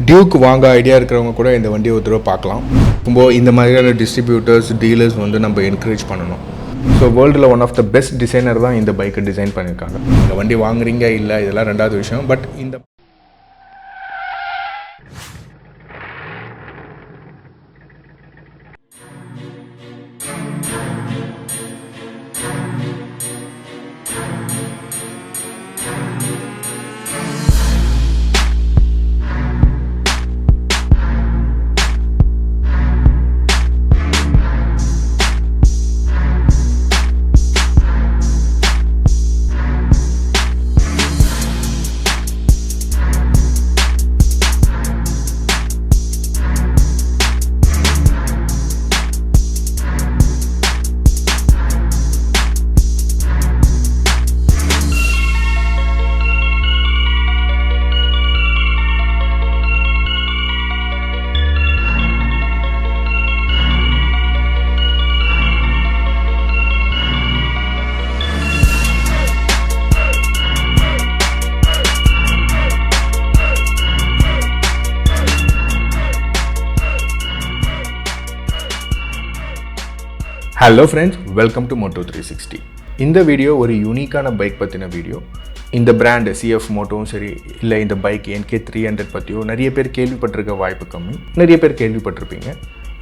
Duke வாங்க idea இருக்கிறவங்க கூட இந்த வண்டியை ஒரு தடவை பார்க்கலாம். இப்போ இந்த மாதிரியான டிஸ்ட்ரிபியூட்டர்ஸ் டீலர்ஸ் வந்து நம்ம என்கரேஜ் பண்ணணும். ஸோ வேர்ல்டில் one of the best designer தான் இந்த பைக்கை டிசைன் பண்ணியிருக்காங்க. இந்த வண்டி வாங்குறீங்க இல்லை இதெல்லாம் ரெண்டாவது விஷயம். பட் இந்த hello friends, welcome to Moto 360. இந்த வீடியோ ஒரு யூனிக்கான பைக் பற்றின வீடியோ. இந்த பிராண்டு சிஎஃப் மோட்டோவும் சரி, இல்லை இந்த பைக் NK 300 பற்றியோ நிறைய பேர் கேள்விப்பட்டிருக்க வாய்ப்பு கம்மி. நிறைய பேர் கேள்விப்பட்டிருப்பீங்க,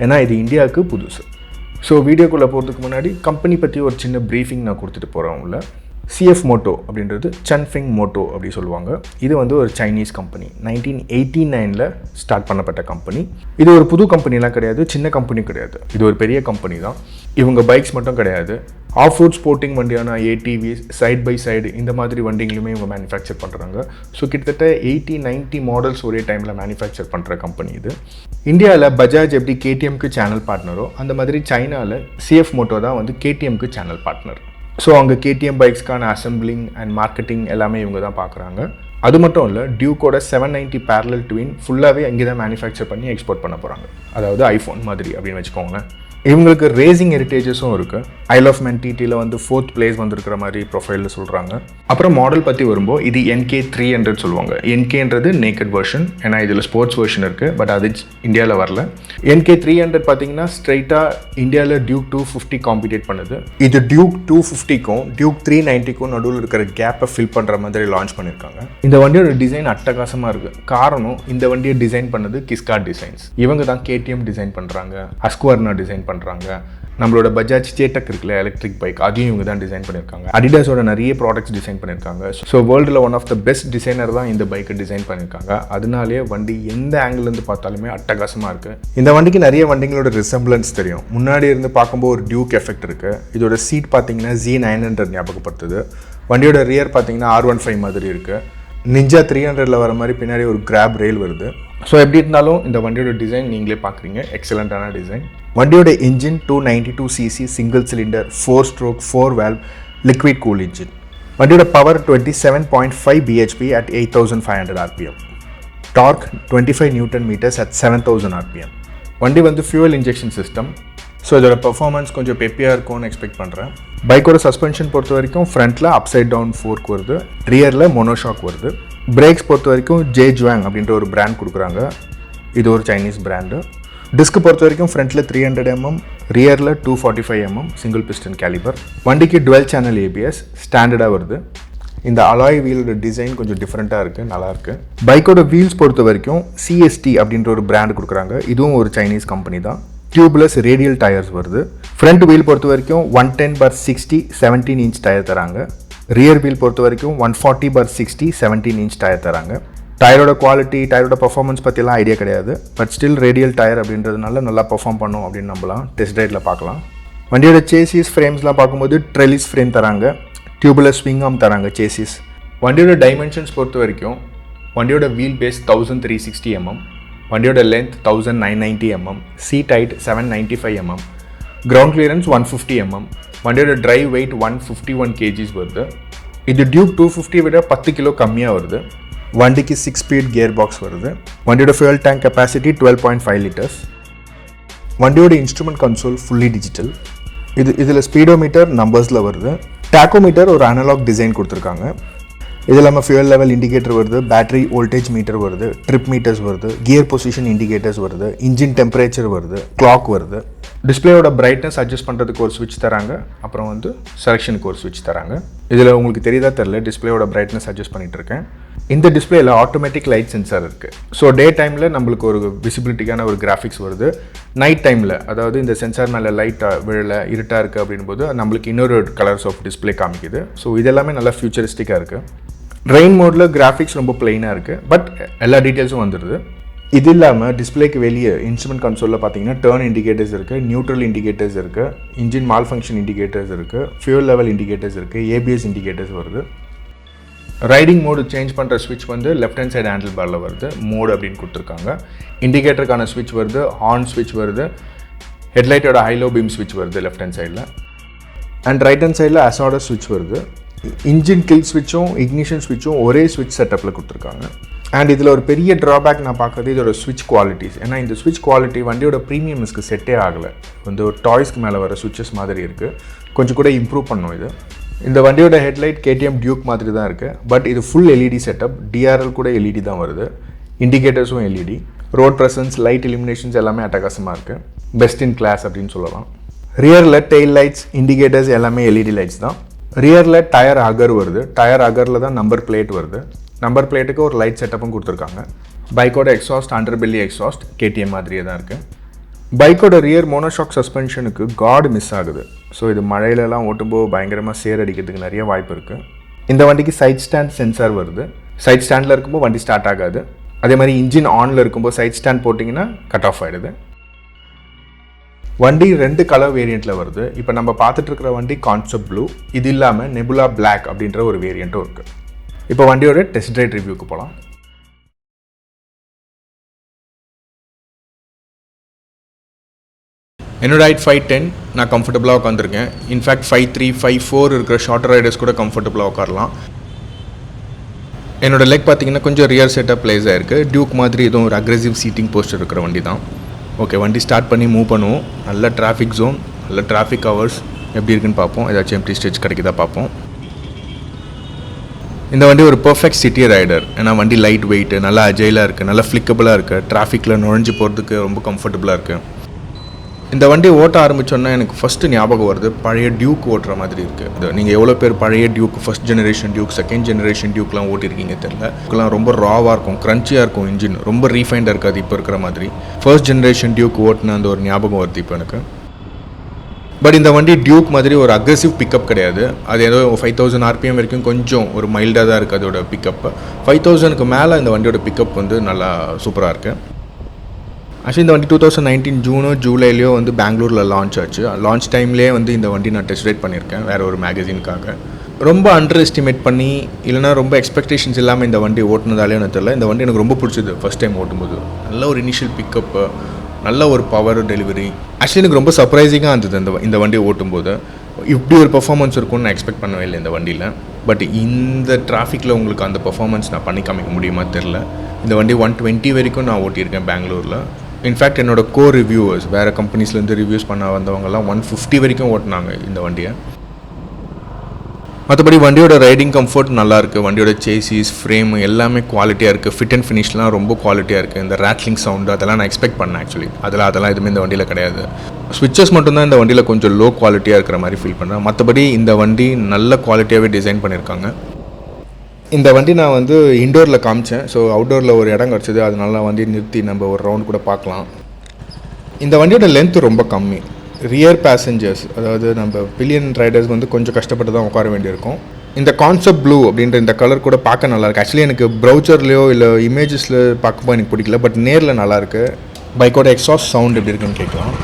ஏன்னா இது இந்தியாவுக்கு புதுசு. ஸோ வீடியோக்குள்ளே போகிறதுக்கு முன்னாடி கம்பெனி பற்றி ஒரு சின்ன ப்ரீஃபிங் நான் கொடுத்துட்டு போகிறேன். உள்ள சிஎஃப் மோட்டோ அப்படின்றது சன்ஃபிங் மோட்டோ அப்படி சொல்லுவாங்க. இது வந்து ஒரு சைனீஸ் கம்பெனி. 1989 ஸ்டார்ட் பண்ணப்பட்ட கம்பெனி. இது ஒரு புது கம்பெனிலாம் கிடையாது, சின்ன கம்பெனி கிடையாது. இது ஒரு பெரிய கம்பெனி தான். இவங்க பைக்ஸ் மட்டும் கிடையாது, ஆஃப் ரோட் ஸ்போர்ட்டிங் வண்டியான ATVs, சைட் பை சைடு இந்த மாதிரி வண்டிங்களுமே இவங்க மேனுஃபேக்சர் பண்ணுறாங்க. ஸோ கிட்டத்தட்ட 80-90 மாடல்ஸ் ஒரே டைமில் மேனுஃபேக்சர் பண்ணுற கம்பெனி இது. இந்தியாவில் பஜாஜ் எப்படி KTMக்கு சேனல் பார்ட்னரோ, அந்த மாதிரி சைனாவில் சிஎஃப் மோட்டோ தான் வந்து KTMக்கு சேனல் பார்ட்னர். ஸோ அங்கே KTM பைக்ஸ்க்கான அசம்பிளிங் அண்ட் மார்க்கெட்டிங் எல்லாமே இவங்க தான் பார்க்குறாங்க. அது மட்டும் இல்லை, டியூக்கோட 790 பேரலல் ட்வின் ஃபுல்லாகவே இங்கே தான் மேனுஃபேக்சர் பண்ணி எக்ஸ்போர்ட் பண்ண போகிறாங்க. அதாவது ஐஃபோன் மாதிரி அப்படின்னு வச்சுக்கோங்களேன். இவங்களுக்கு ரேசிங் ஹெரிட்டேஜஸும் இருக்குது. ஐல் ஆஃப் மேன் TTயில் வந்து 4th பிளேஸ் வந்திருக்கிற மாதிரி ப்ரொஃபைலில் சொல்கிறாங்க. அப்புறம் மாடல் பற்றி வரும்போது இது NK 300 சொல்லுவாங்க. NKன்றது நேக்கட் வெர்ஷன், ஏன்னா இதில் ஸ்போர்ட்ஸ் வெர்ஷன் இருக்குது, பட் அது இந்தியாவில் வரல. NK 300 பார்த்தீங்கன்னா ஸ்ட்ரைட்டாக இந்தியாவில் டியூக் 250 காம்பீட் பண்ணுது. இது டியூக் 250க்கும் டியூக் 390க்கும் நடுவில் இருக்கிற கேப்பை ஃபில் பண்ணுற மாதிரி லான்ச் பண்ணியிருக்காங்க. இந்த வண்டியோட டிசைன் அட்டகாசமாக இருக்குது. காரணம், இந்த வண்டியை டிசைன் பண்ணது கிஸ்கார்ட் டிசைன்ஸ். இவங்க தான் KTM டிசைன் பண்ணுறாங்க, ஹஸ்குவர்னா டிசைன் பண்ணுறாங்க. நம்மளோட பஜாஜ் சேட்டக் இருக்குல்ல எலக்ட்ரிக் பைக், அதையும் இவங்க தான் டிசைன் பண்ணியிருக்காங்க. அடிடாஸோட நிறைய ப்ராடக்ட்ஸ் டிசைன் பண்ணியிருக்காங்க. ஸோ வேர்ல்டில் one of the best designer தான் இந்த பைக்கை டிசைன் பண்ணியிருக்காங்க. அதனாலே வண்டி எந்த ஆங்கிலேருந்து பார்த்தாலுமே அட்டகாசமாக இருக்குது. இந்த வண்டிக்கு நிறைய வண்டிங்களோட ரிசம்பிளன்ஸ் தெரியும். முன்னாடி இருந்து பார்க்கும்போது ஒரு டியூக் எஃபெக்ட் இருக்குது. இதோட சீட் பார்த்தீங்கன்னா Z900 ஞாபகப்படுத்துது. வண்டியோட ரியர் பார்த்தீங்கன்னா R15 மாதிரி இருக்குது. நிஞ்சா 300ல் வர மாதிரி பின்னாடி ஒரு கிராப் ரெயில் வருது. ஸோ எப்படி இருந்தாலும் இந்த வண்டியோட டிசைன் நீங்களே பார்க்குறீங்க, எக்ஸலண்ட்டான டிசைன். வண்டியோட engine 292cc single cylinder 4-stroke 4-valve liquid cool engine. வண்டியோட power 27.5 bhp at 8500 rpm. Torque 25 Nm at 7000 rpm. வண்டி வந்து ஃபியூவல் இன்ஜெக்ஷன் சிஸ்டம். ஸோ இதோட பெர்ஃபார்மன்ஸ் கொஞ்சம் பெப்பியாக இருக்கும்னு எக்ஸ்பெக்ட் பண்ணுறேன். பைக்கோட சஸ்பென்ஷன் பொறுத்த வரைக்கும் ஃப்ரண்ட்டில் அப்சைட் டவுன் ஃபோர்க் வருது, ரியரில் மோனோஷாக் வருது. பிரேக்ஸ் பொறுத்த வரைக்கும் ஜேஜுவாங் அப்படின்ற ஒரு பிராண்ட் கொடுக்குறாங்க. இது ஒரு சைனீஸ் பிராண்டு. டிஸ்க் பொறுத்த வரைக்கும் ஃப்ரண்ட்டில் 300 mm, ரியரில் 245 mm single piston calibre. வண்டிக்கு டுவெல் சேனல் ABS ஸ்டாண்டர்டாக வருது. இந்த அலாய் வீலோட டிசைன் கொஞ்சம் டிஃப்ரெண்ட்டாக இருக்குது, நல்லாயிருக்கு. பைக்கோட வீல்ஸ் பொறுத்த வரைக்கும் CST அப்படின்ற ஒரு பிராண்ட் கொடுக்குறாங்க. இதுவும் ஒரு சைனீஸ் கம்பெனி தான். டியூப்லெஸ் ரேடியல் டயர்ஸ் வருது. ஃப்ரண்ட் வீல் பொறுத்த வரைக்கும் 110/60 17 inch டயர் தராங்க. ரியர் வீல் பொறுத்த வரைக்கும் 140/60 17 inch டயர் தராங்க. டயரோட குவாலிட்டி, டயரோட பர்ஃபார்மன்ஸ் பற்றிலாம் ஐடியா கிடையாது. பட் ஸ்டில் ரேடியல் டயர் அப்படின்றதுனால நல்லா பர்ஃபார்ம் பண்ணும் அப்படின்னு நம்பலாம். டெஸ்ட் ரைடில் பார்க்கலாம். வண்டியோட சேசிஸ் ஃப்ரேம்ஸ்லாம் பார்க்கும்போது ட்ரெலிஸ் ஃப்ரேம் தராங்க. டியூப்லெஸ் ஸ்விங் ஆர்ம் தராங்க சேசிஸ். வண்டியோட டைமென்ஷன்ஸ் பொறுத்த வரைக்கும் வண்டியோட வீல் பேஸ் 1360 mm, வண்டியோட length 1990 mm, seat height 795 mm, ground clearance 150 mm. வண்டியோட டிரைவ் வெயிட் 151 kgs வருது. இது டியூக் 250 விட 10 கிலோ கம்மியாக வருது. வண்டிக்கு 6 ஸ்பீட் கியர் பாக்ஸ் வருது. வண்டியோட ஃபியூல் டேங்க் கெப்பாசிட்டி 12.5 liters. வண்டியோட இன்ஸ்ட்ருமெண்ட் கன்சோல் ஃபுல்லி டிஜிட்டல். இதில் ஸ்பீடோமீட்டர் நம்பர்ஸில் வருது. டாக்கோமீட்டர் ஒரு அனலாக் டிசைன் கொடுத்துருக்காங்க. இது இல்லாமல் ஃபியூல் லெவல் இண்டிகேட்டர் வருது, பேட்டரி வோல்டேஜ் மீட்டர் வருது, ட்ரிப் மீட்டர்ஸ் வருது, கியர் பொசிஷன் இண்டிகேட்டர்ஸ் வருது, இன்ஜின் டெம்பரேச்சர் வருது, கிளாக் வருது. டிஸ்பிளேயோட பிரைட்னஸ் அட்ஜஸ்ட் பண்ணுறதுக்கு ஒரு ஸ்விட்ச் தராங்க. அப்புறம் வந்து செலெக்ஷனுக்கு ஒரு ஸ்விட்ச் தராங்க. இதில் உங்களுக்கு தெரியுதா தெரில, டிஸ்பிளேயோட பிரைட்னஸ் அட்ஜஸ்ட் பண்ணிகிட்டு இருக்கேன். இந்த டிஸ்பிளேயில் ஆட்டோமேட்டிக் லைட் சென்சார் இருக்குது. ஸோ டே டைமில் நம்மளுக்கு ஒரு விசிபிலிட்டிக்கான ஒரு கிராஃபிக்ஸ் வருது. நைட் டைமில், அதாவது இந்த சென்சார் மேலே லைட்டாக விழலை, இருட்டாக இருக்குது அப்படின்போது நம்மளுக்கு இன்னொரு கலர்ஸ் ஆஃப் டிஸ்பிளே காமிக்குது. ஸோ இதெல்லாமே நல்லா ஃபியூச்சரிஸ்டிக்காக இருக்குது. ரெயின் மோடில் கிராஃபிக்ஸ் ரொம்ப பிளெயினாக இருக்குது, பட் எல்லா டீட்டெயில்ஸும் வந்துடுது. இது இல்லாமல் டிஸ்பிளேக்கு வெளியே இன்ஸ்ட்ருமெண்ட் கன்சோலில் பார்த்தீங்கன்னா டர்ன் இண்டிகேட்டர்ஸ் இருக்குது, நியூட்ரல் இண்டிகேட்டர்ஸ் இருக்குது, இன்ஜின் மால் ஃபங்க்ஷன் இண்டிகேட்டர்ஸ் இருக்குது, ஃபியூல் லெவல் இண்டிகேட்டர்ஸ் இருக்குது, ஏபிஎஸ் இண்டிகேட்டர்ஸ் வருது. ரைடிங் மோடு சேஞ்ச் பண்ணுற ஸ்விட்ச் வந்து லெஃப்ட் ஹேண்ட் சைடு ஹேண்டில் பாரில் வருது, மோடு அப்படின்னு கொடுத்துருக்காங்க. இண்டிகேட்டருக்கான ஸ்விட்ச் வருது, ஹார்ன் ஸ்விட்ச் வருது, ஹெட்லைட்டோட ஹைலோ பீம் ஸ்விட்ச் வருது லெஃப்ட் ஹேண்ட் சைடில். அண்ட் ரைட் ஹேண்ட் சைடில் அசார்டர் ஸ்விட்ச் வருது. இன்ஜின் கில் ஸ்விட்சும் இக்னிஷன் ஸ்விட்சும் ஒரே ஸ்விட்ச் செட்டப்பில் கொடுத்துருக்காங்க. அண்ட் இதில் ஒரு பெரிய ட்ராபேக் நான் பார்க்குறது இதோட ஸ்விட்ச் குவாலிட்டிஸ். ஏன்னா இந்த ஸ்விட்ச் குவாலிட்டி வண்டியோட ப்ரீமியம்ஸ்க்கு செட்டே ஆகலை. வந்து ஒரு டாய்ஸ்க்கு மேலே வர ஸ்விட்சஸ் மாதிரி இருக்குது. கொஞ்சம் கூட இம்ப்ரூவ் பண்ணணும் இது. இந்த வண்டியோட ஹெட்லைட் கேடிஎம் டியூக் மாதிரி தான் இருக்குது, பட் இது ஃபுல் எல்இடி செட்டப். டிஆர்எல் கூட எல்இடி தான் வருது, இண்டிகேட்டர்ஸும் எல்இடி. ரோட் ப்ரெசன்ஸ், லைட் இலிமினேஷன்ஸ் எல்லாமே அட்டகாசமாக இருக்குது. பெஸ்ட் இன் கிளாஸ் அப்படின்னு சொல்லலாம். ரியரில் டெயில் லைட்ஸ், இண்டிகேட்டர்ஸ் எல்லாமே எல்இடி லைட்ஸ் தான். ரியரில் டயர் அகர் வருது. டயர் அகரில் தான் நம்பர் பிளேட் வருது. நம்பர் பிளேட்டுக்கு ஒரு லைட் செட்டப்பும் கொடுத்துருக்காங்க. பைக்கோட exhaust under belly exhaust KTM மாதிரியே தான் இருக்குது. பைக்கோட ரியர் மோனோஷாக் சஸ்பென்ஷனுக்கு கார்டு மிஸ் ஆகுது. ஸோ இது மழையிலலாம் ஓட்டும்போது பயங்கரமாக சேரடிக்கிறதுக்கு நிறைய வாய்ப்பு இருக்குது. இந்த வண்டிக்கு சைட் ஸ்டாண்ட் சென்சார் வருது. சைட் ஸ்டாண்டில் இருக்கும்போது வண்டி ஸ்டார்ட் ஆகாது. அதே மாதிரி இன்ஜின் ஆனில் இருக்கும்போது சைட் ஸ்டாண்ட் போட்டிங்கன்னா கட் ஆஃப் ஆகிடுது. வண்டி 2 கலர் வேரியண்ட்டில் வருது. இப்போ நம்ம பார்த்துட்டு இருக்கிற வண்டி கான்செப்ட் ப்ளூ. இது இல்லாமல் நெபுலா பிளாக் அப்படின்ற ஒரு வேரியண்ட்டும் இருக்குது. இப்போ வண்டியோட டெஸ்ட் ரைட் ரிவ்யூக்கு போகலாம். என்னோட ஹைட் 5'10", நான் கம்ஃபர்டபுளாக உட்காந்துருக்கேன். இன்ஃபேக்ட் 5'3", 5'4" இருக்கிற ஷார்ட்டர் ரைடர்ஸ் கூட கம்ஃபர்டபுளாக உட்காரலாம். என்னோடய லெக் பார்த்தீங்கன்னா கொஞ்சம் ரியர் செட்டப் பிளேஸ் ஆகிருக்கு. டியூக் மாதிரி எதுவும் ஒரு அக்ரெசிவ் சீட்டிங் போஸ்டர் இருக்கிற வண்டி தான். ஓகே, வண்டி ஸ்டார்ட் பண்ணி மூவ் பண்ணுவோம். நல்ல டிராஃபிக் ஜோன், நல்ல டிராஃபிக் ஹவர்ஸ் எப்படி இருக்குன்னு பார்ப்போம். ஏதாச்சும் எம்டி ஸ்டேஜ் கிடைக்குதா பார்ப்போம். இந்த வண்டி ஒரு பர்ஃபெக்ட் சிட்டி ரைடர். ஏன்னா வண்டி லைட் வெயிட்டு, நல்லா அஜைலாக இருக்குது, நல்லா ஃப்ளிக்கபிளாக இருக்குது, டிராஃபிக்கில் நுழைஞ்சு போகிறதுக்கு ரொம்ப கம்ஃபர்டபுளாக இருக்குது. இந்த வண்டி ஓட்ட ஆரம்பித்தோன்னா எனக்கு ஃபஸ்ட்டு ஞாபகம் வருது பழைய டியூக் ஓட்டுற மாதிரி இருக்குது. நீங்கள் எவ்வளோ பேர் பழைய Duke, first generation Duke, second generation டியூக்லாம் ஓட்டிருக்கீங்க தெரியல. இதுக்கெல்லாம் ரொம்ப ராவாக இருக்கும், க்ரன்ச்சியாக இருக்கும், இன்ஜின் ரொம்ப ரீஃபைண்டாக இருக்காது இப்போ இருக்கிற மாதிரி. ஃபர்ஸ்ட் ஜெனரேஷன் டியூக் ஓட்டின அந்த ஒரு ஞாபகம் வருது இப்போ எனக்கு. பட் இந்த வண்டி டியூக் மாதிரி ஒரு அக்ரெசிவ் பிக்கப் கிடையாது. அது ஏதோ 5000 RPM வரைக்கும் கொஞ்சம் ஒரு மைல்டாக தான் இருக்குது அதோட பிக்கப். 5000க்கு மேலே இந்த வண்டியோட பிக்கப் வந்து நல்லா சூப்பராக இருக்குது. ஆக்சுவலி இந்த வண்டி 2019 ஜூனோ ஜூலைலையோ வந்து பெங்களூரில் லான்ச் ஆச்சு. லான்ச் டைம்லேயே வந்து இந்த வண்டி நான் டெஸ்ட் ரைட் பண்ணியிருக்கேன் வேறு ஒரு மேகசினுக்காக. ரொம்ப அண்டர் எஸ்டிமேட் பண்ணி இல்லைனா ரொம்ப எக்ஸ்பெக்டேஷன்ஸ் இல்லாமல் இந்த வண்டி ஓட்டுனதாலே எனக்கு தெரியல. இந்த வண்டி எனக்கு ரொம்ப பிடிச்சது ஃபஸ்ட் டைம் ஓட்டும்போது. நல்ல ஒரு இனிஷியல் பிக்கப்பு, நல்ல ஒரு பவர் டெலிவரி. ஆக்சுவலி எனக்கு ரொம்ப சர்ப்ரைசிங்காக இருந்தது இந்த வண்டியை ஓட்டும்போது. இப்படி ஒரு பர்ஃபார்மன்ஸ் இருக்கும்னு நான் எக்ஸ்பெக்ட் பண்ணவே இல்லை இந்த வண்டியில். பட் இந்த டிராஃபிக்கில் உங்களுக்கு அந்த பர்ஃபார்மன்ஸ் நான் பண்ணி காமிக்க முடியுமா தெரில. இந்த வண்டி 120 வரைக்கும் நான் ஓட்டியிருக்கேன் பெங்களூரில். இன்ஃபேக்ட் என்னோடய கோர் ரிவ்யூவர்ஸ் வேறு கம்பெனிஸ்லேருந்து ரிவ்யூஸ் பண்ண வந்தவங்கலாம் 150 வரைக்கும் ஓட்டினாங்க இந்த வண்டியை. மற்றபடி வண்டியோட ரைடிங் கம்ஃபர்ட் நல்லாயிருக்கு. வண்டியோட சேசிஸ், ஃப்ரேம் எல்லாமே குவாலிட்டியாக இருக்குது. ஃபிட் அண்ட் ஃபினிஷ்லாம் ரொம்ப குவாலிட்டியாக இருக்குது. இந்த ரேட்லிங் சவுண்டு அதெல்லாம் நான் எக்ஸ்பெக்ட் பண்ணேன் ஆக்சுவலி. அதெல்லாம் எதுவுமே இந்த வண்டியில் கிடையாது. ஸ்விட்சஸ் மட்டும்தான் இந்த வண்டியில் கொஞ்சம் லோ குவாலிட்டியாக இருக்கிற மாதிரி ஃபீல் பண்ணுறேன். மற்றபடி இந்த வண்டி நல்ல குவாலிட்டியாகவே டிசைன் பண்ணியிருக்காங்க. இந்த வண்டி நான் வந்து இண்டோரில் காமிச்சேன். ஸோ அவுட்டோரில் ஒரு இடம் கிடச்சிது, அதனால வண்டி நிறுத்தி நம்ம ஒரு ரவுண்ட் கூட பார்க்கலாம். இந்த வண்டியோட லென்த்து ரொம்ப கம்மி. ரியர் பேசஞ்சர்ஸ், அதாவது நம்ம பில்லியன் ரைடர்ஸ் வந்து கொஞ்சம் கஷ்டப்பட்டு தான் உட்கார வேண்டியிருக்கும். இந்த கான்செப்ட் ப்ளூ அப்படின்ற இந்த கலர் கூட பார்க்க நல்லாயிருக்கு. ஆக்சுவலி எனக்கு ப்ரௌச்சர்லையோ இல்லை இமேஜஸில் பார்க்கும்போது எனக்கு பிடிக்கல, பட் நேரில் நல்லாயிருக்கு. பைக்கோட எக்ஸாஸ்ட் சவுண்ட் எப்படி இருக்குன்னு கேட்கலாம்.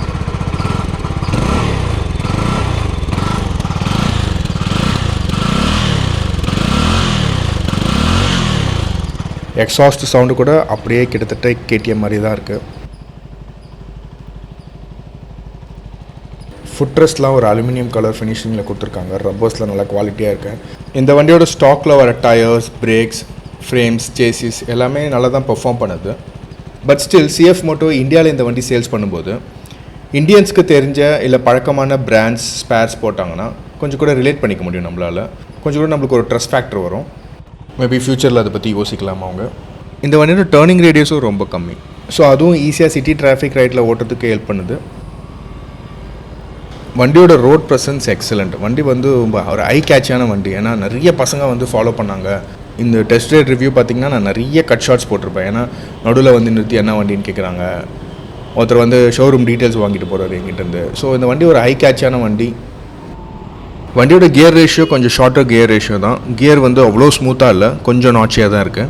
எக்ஸாஸ்ட் சவுண்டு கூட அப்படியே கிட்டத்தட்ட கேடிஎம் மாதிரி தான் இருக்குது. ஃபுட்ரெஸ்ட்லாம் ஒரு அலுமினியம் கலர் ஃபினிஷிங்கில் கொடுத்துருக்காங்க. ரப்பர்ஸில் நல்லா குவாலிட்டியாக இருக்குது. இந்த வண்டியோட ஸ்டாக்கில் வர டயர்ஸ், பிரேக்ஸ், ஃப்ரேம்ஸ், சேசிஸ் எல்லாமே நல்லா தான் பெர்ஃபார்ம் பண்ணுது. பட் ஸ்டில் சிஎஃப் மோட்டோ இந்தியாவில் இந்த வண்டி சேல்ஸ் பண்ணும்போது இந்தியன்ஸ்க்கு தெரிஞ்ச இல்லை பழக்கமான பிராண்ட்ஸ் ஸ்பேர்ஸ் போட்டாங்கன்னா கொஞ்சம் கூட ரிலேட் பண்ணிக்க முடியும் நம்மளால். கொஞ்சம் கூட நம்மளுக்கு ஒரு ட்ரஸ்ட் ஃபேக்டர் வரும். மேபி ஃப்யூச்சரில் அதை பற்றி யோசிக்கலாம் அவங்க. இந்த வண்டியோட டேர்னிங் ரேடியஸும் ரொம்ப கம்மி. ஸோ அதுவும் ஈஸியாக சிட்டி டிராஃபிக் ரைட்டில் ஓட்டுறதுக்கு ஹெல்ப் பண்ணுது. வண்டியோட ரோட் ப்ரெசன்ஸ் எக்ஸலண்ட். வண்டி வந்து ஒரு ஐ கேட்சான வண்டி. ஏன்னா நிறைய பசங்க வந்து ஃபாலோ பண்ணாங்க. இந்த டெஸ்ட் ரைட் ரிவ்யூ பார்த்திங்கன்னா நான் நிறைய கட் ஷார்ட்ஸ் போட்டிருப்பேன். ஏன்னா நடுவில் வந்து நிறுத்தி என்ன வண்டின்னு கேட்குறாங்க. ஒருத்தர் வந்து ஷோரூம் டீட்டெயில்ஸ் வாங்கிட்டு போகிறாரு எங்கிட்டேருந்து. ஸோ இந்த வண்டி ஒரு ஹை கேட்சான வண்டி. வண்டியோட கியர் ரேஷியோ கொஞ்சம் ஷார்ட்டர் கியர் ரேஷியோ தான். கியர் வந்து அவ்வளோ ஸ்மூத்தாக இல்லை, கொஞ்சம் நாட்சியாக தான் இருக்குது.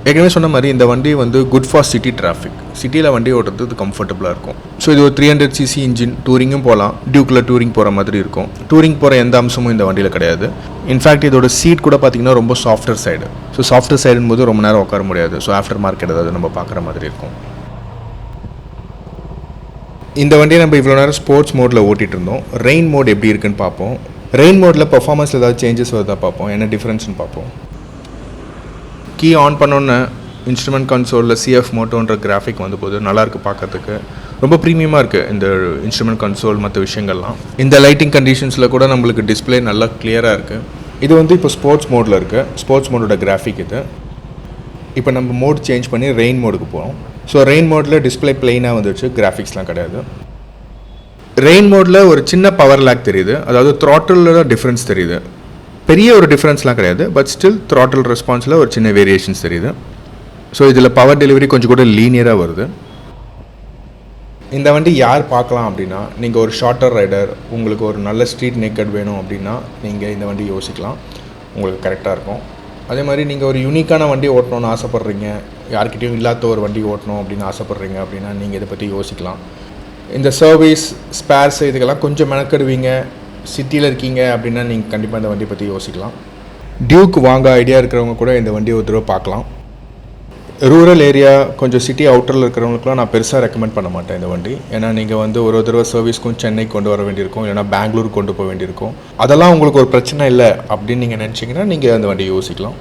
ஏற்கனவே சொன்ன மாதிரி இந்த வண்டி வந்து குட் ஃபார் சிட்டி டிராஃபிக். சிட்டியில் வண்டி ஓட்டுறது கம்ஃபர்டபுளாக இருக்கும். ஸோ இது ஒரு 300cc இன்ஜின். டூரிங்கும் போகலாம். டியூக்கில் டூரிங் போகிற மாதிரி இருக்கும். டூரிங் போகிற எந்த அம்சமும் இந்த வண்டியில் கிடையாது. இன்ஃபேக்ட் இதோட சீட் கூட பார்த்திங்கன்னா ரொம்ப சாஃப்ட்வேர் சைடு. ஸோ சாஃப்ட்வேர் சைடுன்னு போது ரொம்ப நேரம் உட்கார முடியாது. ஸோ ஆஃப்டர் மார்க்கெட் ஏதாவது நம்ம பார்க்குற மாதிரி இருக்கும். இந்த வண்டியை நம்ம இவ்வளோ நேரம் ஸ்போர்ட்ஸ் மோடில் ஓட்டிகிட்டு இருந்தோம். ரெயின் மோட் எப்படி இருக்குன்னு பார்ப்போம். ரெயின் மோடில் பர்ஃபார்மன்ஸில் ஏதாவது சேஞ்சஸ் வருதா பார்ப்போம். என்ன டிஃப்ரென்ஸ்னு பார்ப்போம். கீ ஆன் பண்ணோன்னே இன்ஸ்ட்ருமெண்ட் கன்சோலில் சிஎஃப் மோட்டோன்ற கிராஃபிக் வந்து போது நல்லாயிருக்கு பார்க்கறதுக்கு. ரொம்ப ப்ரீமியமாக இருக்குது இந்த இன்ஸ்ட்ருமெண்ட் கன்சோல் மற்ற விஷயங்கள்லாம். இந்த லைட்டிங் கண்டிஷன்ஸில் கூட நம்மளுக்கு டிஸ்பிளே நல்லா கிளியராக இருக்குது. இது வந்து இப்போ ஸ்போர்ட்ஸ் மோடில் இருக்குது. ஸ்போர்ட்ஸ் மோடோட கிராஃபிக் இது. இப்போ நம்ம மோட் சேஞ்ச் பண்ணி ரெயின் மோடுக்கு போகிறோம். ஸோ ரெயின் மோடில் டிஸ்பிளே பிளெயினாக வந்துடுச்சு, கிராஃபிக்ஸ்லாம் கிடையாது. ரெயின் மோடில் ஒரு சின்ன பவர் லேக் தெரியுது. அதாவது த்ராட்டிலில் டிஃப்ரென்ஸ் தெரியுது. பெரிய ஒரு டிஃப்ரென்ஸ்லாம் கிடையாது. பட் ஸ்டில் த்ராட்டில் ரெஸ்பான்ஸில் ஒரு சின்ன வேரியேஷன்ஸ் தெரியுது. ஸோ இதில் பவர் டெலிவரி கொஞ்சம் கூட லீனியராக வருது. இந்த வண்டி யார் பார்க்கலாம் அப்படின்னா, நீங்கள் ஒரு ஷார்ட்டர் ரைடர், உங்களுக்கு ஒரு நல்ல ஸ்ட்ரீட் நேக்கட் வேணும் அப்படின்னா நீங்கள் இந்த வண்டி யோசிக்கலாம். உங்களுக்கு கரெக்டாக இருக்கும். அதே மாதிரி நீங்கள் ஒரு யூனிக்கான வண்டி ஓட்டணும்னு ஆசைப்பட்றீங்க, யார்கிட்டையும் இல்லாத ஒரு வண்டி ஓட்டணும் அப்படின்னு ஆசைப்பட்றீங்க அப்படின்னா நீங்கள் இதை பற்றி யோசிக்கலாம். இந்த சர்வீஸ் ஸ்பேர்ஸ் இதுக்கெல்லாம் கொஞ்சம் மெனக்கெடுவீங்க, சிட்டியில் இருக்கீங்க அப்படின்னா நீங்கள் கண்டிப்பாக இந்த வண்டியை பற்றி யோசிக்கலாம். டியூக் வாங்க ஐடியா இருக்கிறவங்க கூட இந்த வண்டியை ஒரு தடவை பார்க்கலாம். ரூரல் ஏரியா கொஞ்சம் சிட்டி அவுட்டரில் இருக்கிறவங்களுக்குலாம் நான் பெருசாக ரெக்கமெண்ட் பண்ண மாட்டேன் இந்த வண்டி. ஏன்னா நீங்கள் வந்து ஒரு தடவை சர்வீஸ்க்கும் சென்னைக்கு கொண்டு வர வேண்டியிருக்கும், இல்லைனா பெங்களூர் கொண்டு போக வேண்டியிருக்கும். அதெல்லாம் உங்களுக்கு ஒரு பிரச்சனை இல்லை அப்படின்னு நீங்கள் நினச்சிங்கன்னா நீங்கள் அந்த வண்டியை யோசிக்கலாம்.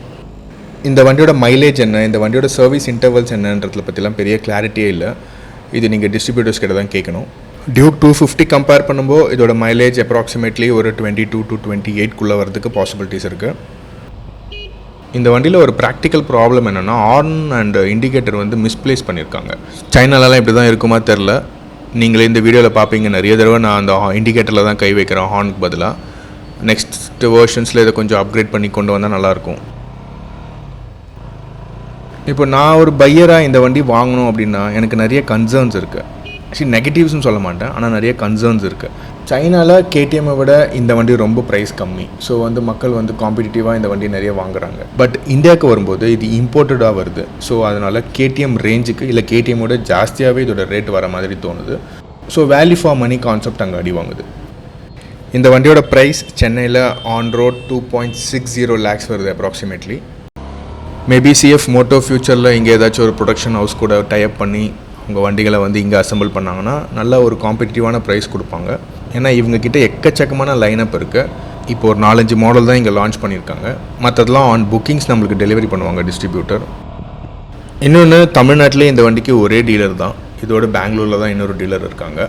இந்த வண்டியோட மைலேஜ் என்ன, இந்த வண்டியோட சர்வீஸ் இன்டர்வல்ஸ் என்னன்றதை பற்றிலாம் பெரிய கிளாரிட்டியே இல்லை. இது நீங்கள் டிஸ்ட்ரிபியூட்டர்ஸ் கிட்ட தான் கேட்கணும். டியூக் 250 கம்பேர் பண்ணும்போது இதோட மைலேஜ் அப்ராக்சிமேட்லி ஒரு 22 to 28 வரதுக்கு பாசிபிலிட்டிஸ் இருக்குது. இந்த வண்டியில் ஒரு ப்ராக்டிக்கல் ப்ராப்ளம் என்னென்னா, ஹார்ன் அண்ட் இண்டிகேட்டர் வந்து மிஸ்பிளேஸ் பண்ணியிருக்காங்க. சைனாலலாம் இப்படி தான் இருக்குமா தெரில. நீங்களே இந்த வீடியோவில் பார்ப்பீங்க, நிறைய தடவை நான் அந்த இண்டிகேட்டரில் தான் கை வைக்கிறேன் ஹார்னுக்கு பதிலாக. நெக்ஸ்ட் வேர்ஷன்ஸில் இதை கொஞ்சம் அப்கிரேட் பண்ணி கொண்டு வந்தால் நல்லாயிருக்கும். இப்போ நான் ஒரு பையராக இந்த வண்டி வாங்கணும் அப்படின்னா எனக்கு நிறைய கன்சர்ன்ஸ் இருக்குது. ஆக்சுவலி நெகட்டிவ்ஸ்னு சொல்ல மாட்டேன், ஆனால் நிறைய கன்சர்ன்ஸ் இருக்குது. சைனாவில் கேடிஎம்மை விட இந்த வண்டி ரொம்ப ப்ரைஸ் கம்மி. ஸோ வந்து மக்கள் வந்து காம்படிட்டிவாக இந்த வண்டி நிறைய வாங்குறாங்க. பட் இந்தியாவுக்கு வரும்போது இது இம்போர்ட்டடாக வருது. ஸோ அதனால் கேடிஎம் ரேஞ்சுக்கு இல்லை கேடிஎம்மோட ஜாஸ்தியாகவே இதோட ரேட் வர மாதிரி தோணுது. So value for money concept அங்கே அடி வாங்குது. இந்த வண்டியோட ப்ரைஸ் சென்னையில் ஆன் ரோட் 2.60 lakhs வருது அப்ராக்சிமேட்லி. மேபி சிஎஃப் மோட்டோ ஃப்யூச்சரில் இங்கே ஏதாச்சும் ஒரு ப்ரொடக்ஷன் ஹவுஸ் கூட டைப் பண்ணி உங்கள் வண்டிகளை வந்து இங்கே அசம்பிள் பண்ணாங்கன்னா நல்ல ஒரு காம்படிட்டிவான ப்ரைஸ் கொடுப்பாங்க. ஏன்னா இவங்கக்கிட்ட எக்கச்சக்கமான லைனப் இருக்குது. இப்போ ஒரு 4-5 மாடல் தான் இங்கே லான்ச் பண்ணியிருக்காங்க. மற்றதெல்லாம் ஆன் புக்கிங்ஸ் நம்மளுக்கு டெலிவரி பண்ணுவாங்க டிஸ்ட்ரிபியூட்டர். இன்னொன்று, தமிழ்நாட்டிலே இந்த வண்டிக்கு ஒரே டீலர் தான். இதோட பெங்களூரில் தான் இன்னொரு டீலர் இருக்காங்க.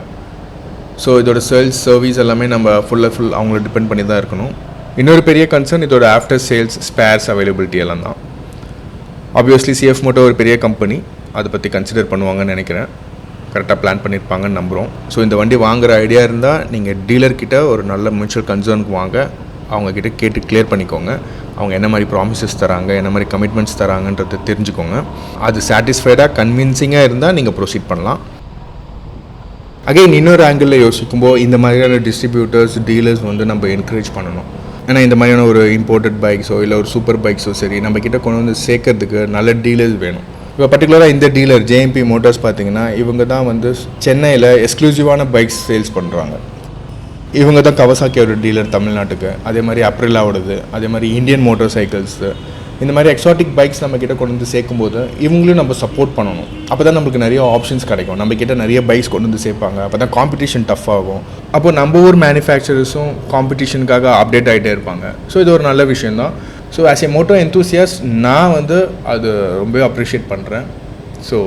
ஸோ இதோட சேல்ஸ் சர்வீஸ் எல்லாமே நம்ம ஃபுல் அவங்கள டிபெண்ட் பண்ணி தான் இருக்கணும். இன்னொரு பெரிய கன்சர்ன் இதோட ஆஃப்டர் சேல்ஸ் ஸ்பேர்ஸ் அவைலபிலிட்டி எல்லாம் தான். ஆப்வியஸ்லி சிஎஃப் மோட்டோ ஒரு பெரிய கம்பெனி, அதை பற்றி கன்சிடர் பண்ணுவாங்கன்னு நினைக்கிறேன். கரெக்டாக பிளான் பண்ணியிருப்பாங்கன்னு நம்புகிறோம். ஸோ இந்த வண்டி வாங்குகிற ஐடியா இருந்தால் நீங்கள் டீலர்கிட்ட ஒரு நல்ல மியூச்சுவல் கன்சர்னுக்கு வாங்க. அவங்கக்கிட்ட கேட்டு கிளியர் பண்ணிக்கோங்க. அவங்க என்ன மாதிரி ப்ராமிசஸ் தராங்க, என்ன மாதிரி கமிட்மெண்ட்ஸ் தராங்கன்றதை தெரிஞ்சுக்கோங்க. அது சாட்டிஸ்ஃபைடாக கன்வின்சிங்காக இருந்தால் நீங்கள் ப்ரொசீட் பண்ணலாம். அகைன் இன்னொரு ஆங்கிளில் யோசிக்கும்போது இந்த மாதிரியான டிஸ்ட்ரிபியூட்டர்ஸ் டீலர்ஸ் வந்து நம்ம என்கரேஜ் பண்ணணும். ஏன்னா இந்த மாதிரியான ஒரு இம்போர்ட்டட் பைக்ஸோ இல்லை ஒரு சூப்பர் பைக்ஸோ சரி நம்மக்கிட்ட கொண்டு வந்து சேர்க்கறதுக்கு நல்ல டீலர்ஸ் வேணும். இப்போ பர்டிகுலராக இந்த டீலர் ஜேஎம்பி மோட்டார்ஸ் பார்த்தீங்கன்னா இவங்க தான் வந்து சென்னையில் எக்ஸ்க்ளூசிவான பைக்ஸ் சேல்ஸ் பண்ணுறாங்க. இவங்க தான் கவசாக்கியோட டீலர் தமிழ்நாட்டுக்கு. அதே மாதிரி அப்ரிலாவோடது, அதே மாதிரி இந்தியன் மோட்டார் சைக்கிள்ஸு, இந்த மாதிரி எக்ஸாட்டிக் பைக்ஸ் நம்மக்கிட்ட கொண்டு வந்து சேர்க்கும்போது இவங்களையும் நம்ம சப்போர்ட் பண்ணணும். அப்போ தான் நம்மளுக்கு நிறைய ஆப்ஷன்ஸ் கிடைக்கும். நம்மக்கிட்ட நிறைய பைக்ஸ் கொண்டு வந்து சேர்ப்பாங்க. அப்போ தான் காம்படிஷன் டஃப் ஆகும். அப்போது நம்ம ஊர் மேனுஃபேக்சரர்ஸும் காம்படிஷனுக்காக அப்டேட் ஆகிட்டே இருப்பாங்க. ஸோ இது ஒரு நல்ல விஷயந்தான். So as a moto enthusiast நான் வந்து அது ரொம்ப அப்ரிஷியேட் பண்ணுறேன். ஸோ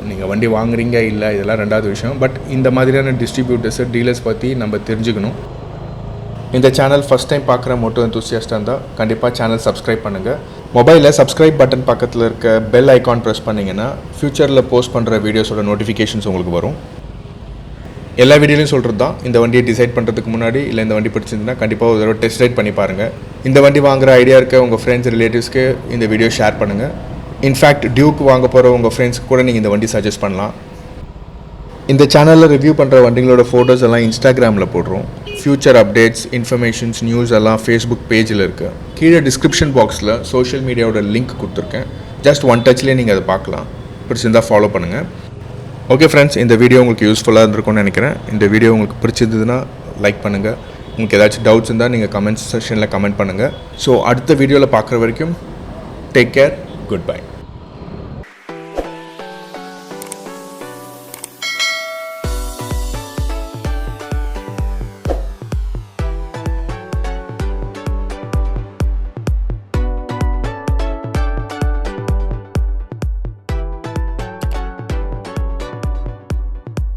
நீங்கள் வண்டி வாங்குறீங்க இல்லை இதெல்லாம் ரெண்டாவது விஷயம். பட் இந்த மாதிரியான டிஸ்ட்ரிபியூட்டர்ஸு டீலர்ஸ் பற்றி நம்ம தெரிஞ்சுக்கணும். இந்த சேனல் ஃபஸ்ட் டைம் பார்க்குற மோட்டோ என்தூசியாஸ்டாக இருந்தால் கண்டிப்பாக சேனல் சப்ஸ்கிரைப் பண்ணுங்கள். மொபைலில் சப்ஸ்கிரைப் பட்டன் பக்கத்தில் இருக்க பெல் ஐக்கான் ப்ரெஸ் பண்ணிங்கன்னா ஃப்யூச்சரில் போஸ்ட் பண்ணுற வீடியோஸோட நோட்டிஃபிகேஷன்ஸ் உங்களுக்கு வரும். எல்லா வீடியோலையும் சொல்கிறது தான், இந்த வண்டியை டிசைட் பண்ணுறதுக்கு முன்னாடி இல்லை இந்த வண்டி பிடிச்சிருந்துன்னா கண்டிப்பாக ஒரு தடவை டெஸ்ட் ரைட் பண்ணி பாருங்கள். இந்த வண்டி வாங்குகிற ஐடியா இருக்க உங்கள் ஃப்ரெண்ட்ஸ் ரிலேட்டிவ்ஸ்க்கு இந்த வீடியோ ஷேர் பண்ணுங்கள். இன்ஃபேக்ட் டியூக் வாங்க போகிற உங்கள் ஃப்ரெண்ட்ஸ்க்கு கூட நீங்கள் இந்த வண்டி சஜஸ்ட் பண்ணலாம். இந்த சேனலில் ரிவ்யூ பண்ணுற வண்டிகளோட ஃபோட்டோஸ் எல்லாம் இன்ஸ்டாகிராமில் போடுறோம். ஃப்யூச்சர் அப்டேட்ஸ், இன்ஃபர்மேஷன்ஸ், நியூஸ் எல்லாம் ஃபேஸ்புக் பேஜில் இருக்குது. கீழே டிஸ்கிரிப்ஷன் பாக்ஸில் சோஷியல் மீடியாவோட லிங்க் கொடுத்துருக்கேன். ஜஸ்ட் ஒன் டச்லேயே நீங்கள் அதை பார்க்கலாம். பிடிச்சிருந்தால் ஃபாலோ பண்ணுங்கள். ஓகே ஃப்ரெண்ட்ஸ், இந்த வீடியோ உங்களுக்கு யூஸ்ஃபுல்லாக இருந்திருக்கும்னு நினைக்கிறேன். இந்த வீடியோ உங்களுக்கு பிடிச்சிருந்ததுன்னா லைக் பண்ணுங்கள். உங்களுக்கு ஏதாச்சும் டவுட்ஸ் இருந்தால் நீங்கள் கமெண்ட்ஸ் செக்ஷனில் கமெண்ட் பண்ணுங்கள். ஸோ அடுத்த வீடியோவில் பார்க்குற வரைக்கும் டேக் கேர், குட் பை.